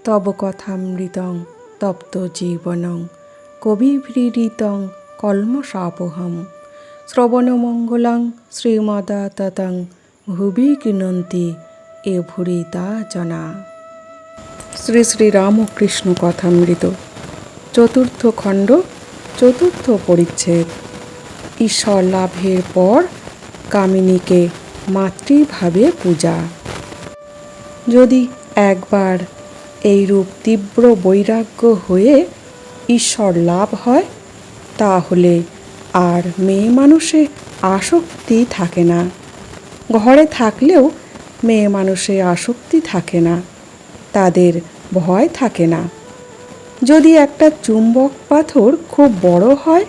তব কথামৃতং তপ্ত জীবনং কবিভৃদিতং কল্মষাপহম শ্রবণমঙ্গলং শ্রীমদাততং ভুবি গৃণন্তি এ ভুরিতা জনা। শ্রী শ্রী রামকৃষ্ণ কথামৃত, চতুর্থ খণ্ড, চতুর্থ পরিচ্ছেদ। ঈশ্বর লাভের পর কামিনীকে মাতৃভাবে পূজা। যদি একবার এইরূপ তীব্র বৈরাগ্য হয়ে ঈশ্বর লাভ হয়, তাহলে আর মেয়ে মানুষে আসক্তি থাকে না। ঘরে থাকলেও মেয়ে মানুষে আসক্তি থাকে না, তাদের ভয় থাকে না। যদি একটা চুম্বক পাথর খুব বড় হয়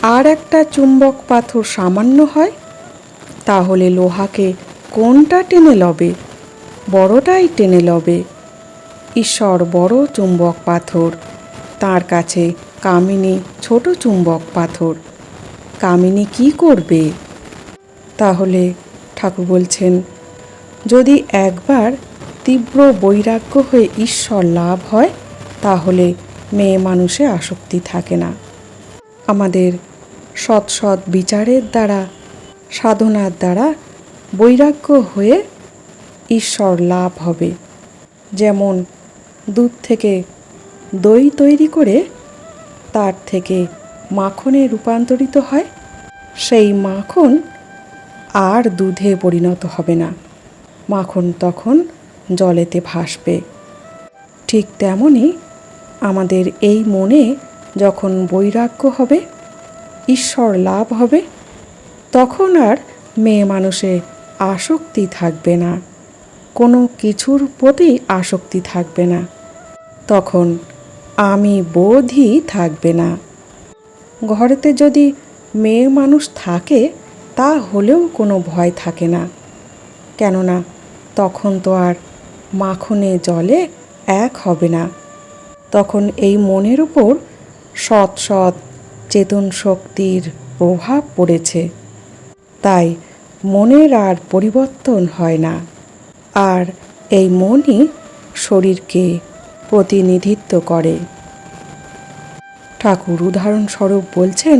আর একটা চুম্বক পাথর সামান্য হয়, তাহলে লোহাকে কোনটা টেনে লবে? বড়টাই টেনে লবে। ঈশ্বর বড় চুম্বক পাথর, তার কাছে কামিনী ছোট চুম্বক পাথর। কামিনী কি করবে? তাহলে ঠাকুর বলছেন, যদি একবার তীব্র বৈরাগ্য হয়ে ঈশ্বর লাভ হয়, তাহলে মেয়ে মানুষে আসক্তি থাকে না। আমাদের সৎ সৎ বিচারের দ্বারা, সাধনার দ্বারা বৈরাগ্য হয়ে ঈশ্বর লাভ হবে। যেমন দুধ থেকে দই তৈরি করে তার থেকে মাখনে রূপান্তরিত হয়, সেই মাখন আর দুধে পরিণত হবে না, মাখন তখন জলেতে ভাসবে। ঠিক তেমনি আমাদের এই মনে যখন বৈরাগ্য হবে, ঈশ্বর লাভ হবে, তখন আর মেয়ে মানুষে আসক্তি থাকবে না, কোনো কিছুর প্রতি আসক্তি থাকবে না, তখন আমি বোধই থাকবে না। ঘরেতে যদি মেয়ে মানুষ থাকে, তা হলেও কোনো ভয় থাকে না, কেননা তখন তো আর মাখনে জলে এক হবে না। তখন এই মনের উপর সৎ সৎ চেতন শক্তির প্রভাব পড়েছে, তাই মনের আর পরিবর্তন হয় না। আর এই মনই শরীরকে প্রতিনিধিত্ব করে। ঠাকুর উদাহরণস্বরূপ বলছেন,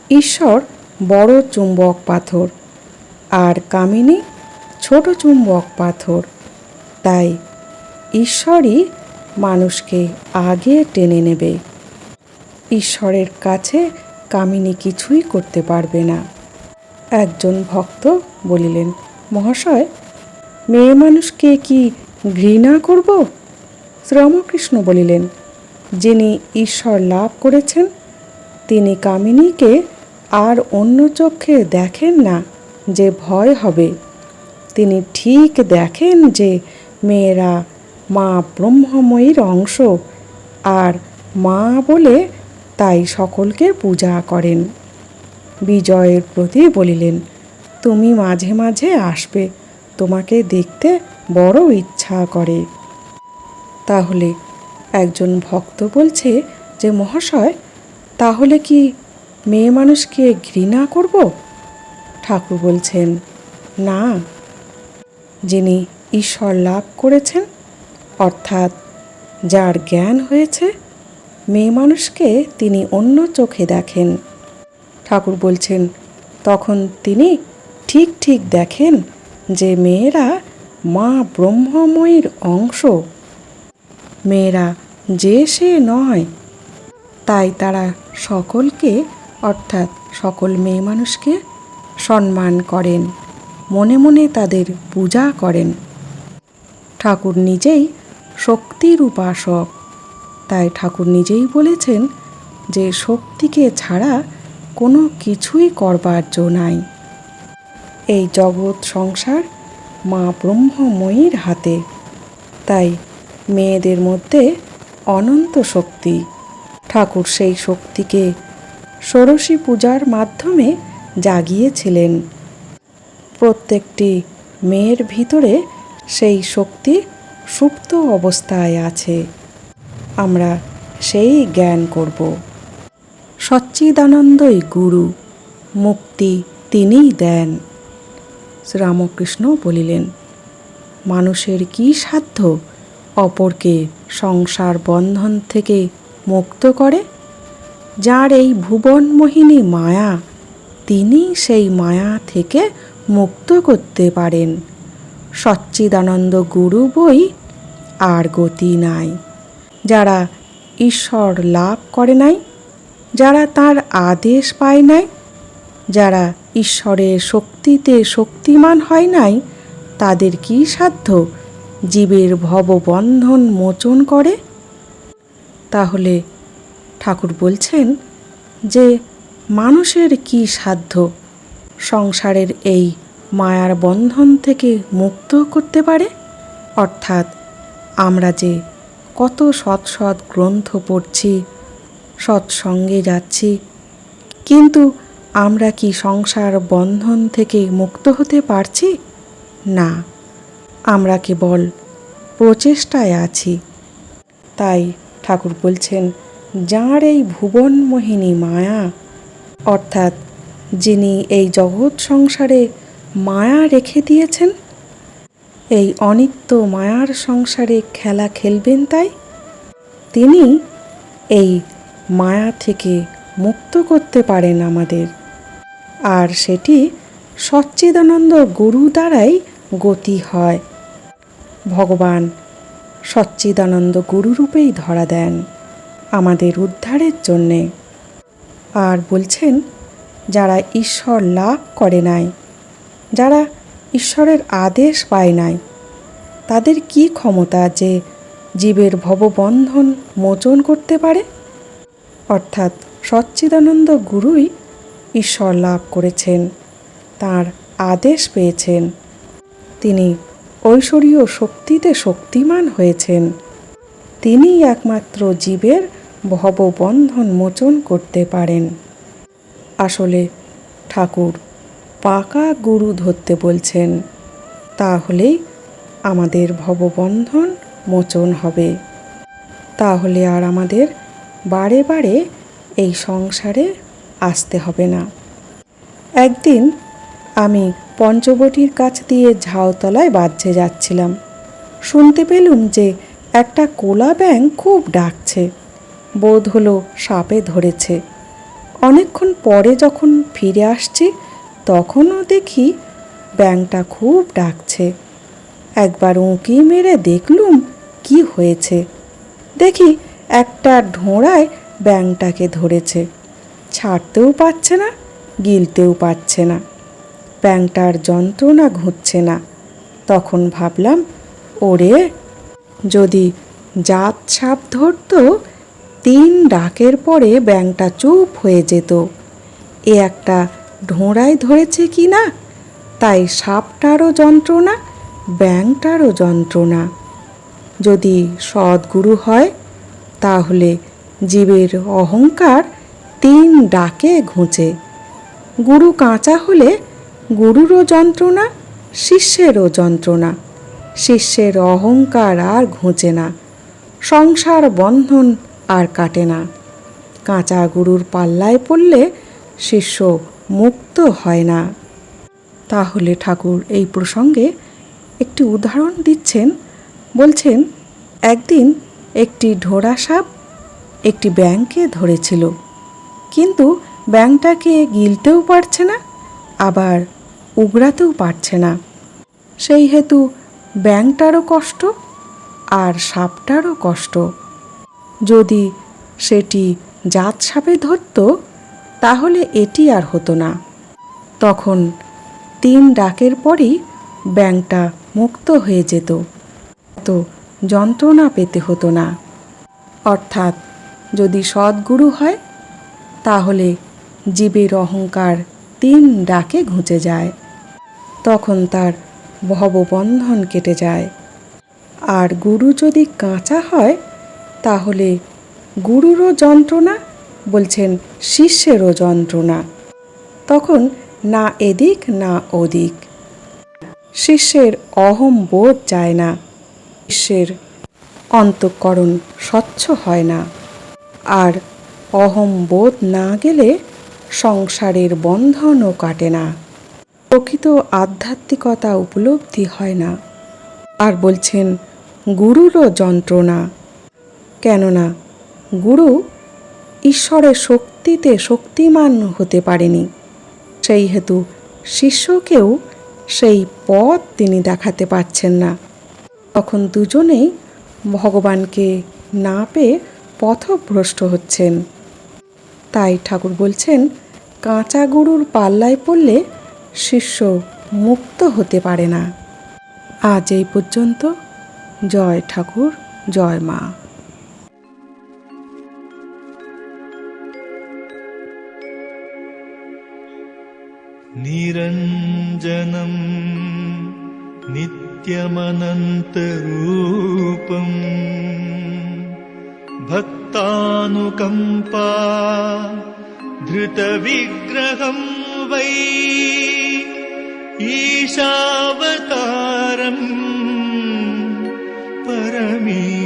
ঈশ্বর বড় চুম্বক পাথর আর কামিনী ছোট চুম্বক পাথর, তাই ঈশ্বরই মানুষকে আগে টেনে নেবে। ঈশ্বরের কাছে কামিনী কিছুই করতে পারবে না। একজন ভক্ত বলিলেন, মহাশয়, মেয়ে মানুষকে কি ঘৃণা করব? শ্রীরামকৃষ্ণ বলিলেন, যিনি ঈশ্বর লাভ করেছেন, তিনি কামিনীকে আর অন্য চোখে দেখেন না যে ভয় হবে। তিনি ঠিক দেখেন যে মেয়েরা মা ব্রহ্মময়ীর অংশ, আর মা বলে তাই সকলকে পূজা করেন। বিজয়ের প্রতি বলিলেন, তুমি মাঝে মাঝে আসবে, তোমাকে দেখতে বড় ইচ্ছা করে। তাহলে একজন ভক্ত বলছে যে, মহাশয়, তাহলে কি মেয়ে মানুষকে ঘৃণা করব? ঠাকুর বলছেন, না। যিনি ঈশ্বর লাভ করেছেন, অর্থাৎ যার জ্ঞান হয়েছে, মেয়ে মানুষকে তিনি অন্য চোখে দেখেন। ঠাকুর বলছেন, তখন তিনি ঠিক ঠিক দেখেন যে মেয়েরা মা ব্রহ্মময়ীর অংশ, মেয়েরা যে সে নয়। তাই তারা সকলকে, অর্থাৎ সকল মেয়ে মানুষকে সম্মান করেন, মনে মনে তাদের পূজা করেন। ঠাকুর নিজেই শক্তির উপাসক, তাই ঠাকুর নিজেই বলেছেন যে শক্তিকে ছাড়া কোনো কিছুই করবার জো নাই। এই জগৎ সংসার মা ব্রহ্মময়ীর হাতে, তাই মেয়েদের মধ্যে অনন্ত শক্তি। ঠাকুর সেই শক্তিকে ষোড়শী পূজার মাধ্যমে জাগিয়েছিলেন। প্রত্যেকটি মেয়ের ভিতরে সেই শক্তি সুপ্ত অবস্থায় আছে, আমরা সেই জ্ঞান করব। সচ্চিদানন্দই গুরু, মুক্তি তিনিই দেন। শ্রীরামকৃষ্ণ বলিলেন, মানুষের কি সাধ্য অপরকে সংসার বন্ধন থেকে মুক্ত করে। যার এই ভুবনমোহিনী মায়া, তিনি সেই মায়া থেকে মুক্ত করতে পারেন। সচ্চিদানন্দ গুরু বই আর গতি নাই। যারা ঈশ্বর লাভ করে নাই, যারা তার আদেশ পায় নাই, যারা ঈশ্বরের শক্তিতে শক্তিমান হয় নাই, তাদের কি সাধ্য জীবের ভববন্ধন মোচন করে? তাহলে ঠাকুর বলছেন যে মানুষের কি সাধ্য সংসারের এই মায়ার বন্ধন থেকে মুক্ত করতে পারে? অর্থাৎ আমরা যে কত সৎ সৎ গ্রন্থ পড়ছি, সৎসঙ্গে যাচ্ছি, কিন্তু আমরা কি সংসার বন্ধন থেকে মুক্ত হতে পারছি না। আমরা কেবল প্রচেষ্টায় আছি। তাই ঠাকুর বলছেন, যার এই ভুবনমোহিনী মায়া, অর্থাৎ যিনি এই জগৎ সংসারে মায়া রেখে দিয়েছেন, এই অনিত্য মায়ার সংসারে খেলা খেলবেন, তাই তিনি এই মায়া থেকে মুক্ত করতে পারেন আমাদের। আর সেটি সচ্চিদানন্দ গুরু দ্বারাই গতি হয়। ভগবান সচ্চিদানন্দ গুরুরূপেই ধরা দেন আমাদের উদ্ধারের জন্যে। আর বলছেন, যারা ঈশ্বর লাভ করে নাই, যারা ঈশ্বরের আদেশ পায় নাই, তাদের কি ক্ষমতা যে জীবের ভববন্ধন মোচন করতে পারে? অর্থাৎ সচ্চিদানন্দ গুরুই ঈশ্বর লাভ করেছেন, তার আদেশ পেয়েছেন, তিনি ঐশ্বরীয় শক্তিতে শক্তিমান হয়েছেন, তিনিই একমাত্র জীবের ভববন্ধন মোচন করতে পারেন। আসলে ঠাকুর পাকা গুরু ধরতে বলছেন, তাহলেই আমাদের ভববন্ধন মোচন হবে। তাহলে আর আমাদের বারে বারে এই সংসারে আসতে হবে না। একদিন আমি পঞ্চবটির কাছ দিয়ে ঝাউতলায় বাজ্যে যাচ্ছিলাম। শুনতে পেলুম যে একটা কোলা ব্যাঙ খুব ডাকছে, বোধ হলো সাপে ধরেছে। অনেকক্ষণ পরে যখন ফিরে আসছি, তখনও দেখি ব্যাঙটা খুব ডাকছে। একবার উঁকি মেরে দেখলুম কি হয়েছে। দেখি একটা ঢোঁড়ায় ব্যাঙটাকে ধরেছে, ছাড়তেও পারছে না, গিলতেও পারছে না। ব্যাঙটার যন্ত্রণা ঘুচছে না। তখন ভাবলাম, ওরে, যদি জাত সাপ ধরত, 3 ডাকের পরে ব্যাঙটা চুপ হয়ে যেত। এ একটা ঢোঁড়ায় ধরেছে কি না, তাই সাপটারও যন্ত্রণা, ব্যাঙটারও যন্ত্রণা। যদি সদ্গুরু হয়, তাহলে জীবের অহংকার 3 ডাকে ঘুঁচে। গুরু কাঁচা হলে গুরুরও যন্ত্রণা, শিষ্যেরও যন্ত্রণা। শিষ্যের অহংকার আর ঘুঁচে না, সংসার বন্ধন আর কাটে না। কাঁচা গুরুর পাল্লায় পড়লে শিষ্য মুক্ত হয় না। তাহলে ঠাকুর এই প্রসঙ্গে একটি উদাহরণ দিচ্ছেন। বলছেন, একদিন একটি ঢোড়া সাপ একটি ব্যাঙকে ধরেছিল, কিন্তু ব্যাঙটাকে গিলতেও পারছে না, আবার উগড়াতেও পারছে না। সেই হেতু ব্যাঙটারও কষ্ট আর সাপটারও কষ্ট। যদি সেটি জাত সাপে ধরত, তাহলে এটি আর হতো না। তখন 3 ডাকের পরই ব্যাঙটা মুক্ত হয়ে যেত, তো যন্ত্রণা পেতে হতো না। অর্থাৎ যদি সদ্গুরু হয়, তাহলে জীবের অহংকার 3 ডাকে ঘুচে যায়, তখন তার ভববন্ধন কেটে যায়। আর গুরু যদি কাঁচা হয়, তাহলে গুরুরও যন্ত্রণা, বলছেন শিষ্যেরও যন্ত্রণা। তখন না এদিক না ওদিক। শিষ্যের অহম বোধ যায় না, শিষ্যের অন্তঃকরণ স্বচ্ছ হয় না। আর অহম বোধ না গেলে সংসারের বন্ধনও কাটে না, প্রকৃত আধ্যাত্মিকতা উপলব্ধি হয় না। আর বলছেন, গুরুরও যন্ত্রণা। কেননা গুরু ঈশ্বরের শক্তিতে শক্তিমান হতে পারেনি, সেই হেতু শিষ্যকেও সেই পথ তিনি দেখাতে পারছেন না। তখন দুজনেই ভগবানকে না পেয়ে পথভ্রষ্ট হচ্ছেন। তাই ঠাকুর বলছেন, কাঁচা গুরুর পাল্লায় পড়লে শিষ্য মুক্ত হতে পারে না। আজ এই পর্যন্ত। জয় ঠাকুর, জয় মা। নিরঞ্জনম নিত্যমনন্তরূপম ভক্তানুকম্পা ধৃতবিগ্রহম বৈ ঈশাবতারম পরমীশমিদ্যম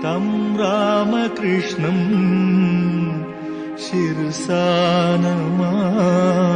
तं रामकृष्णं शिरसा नमामि।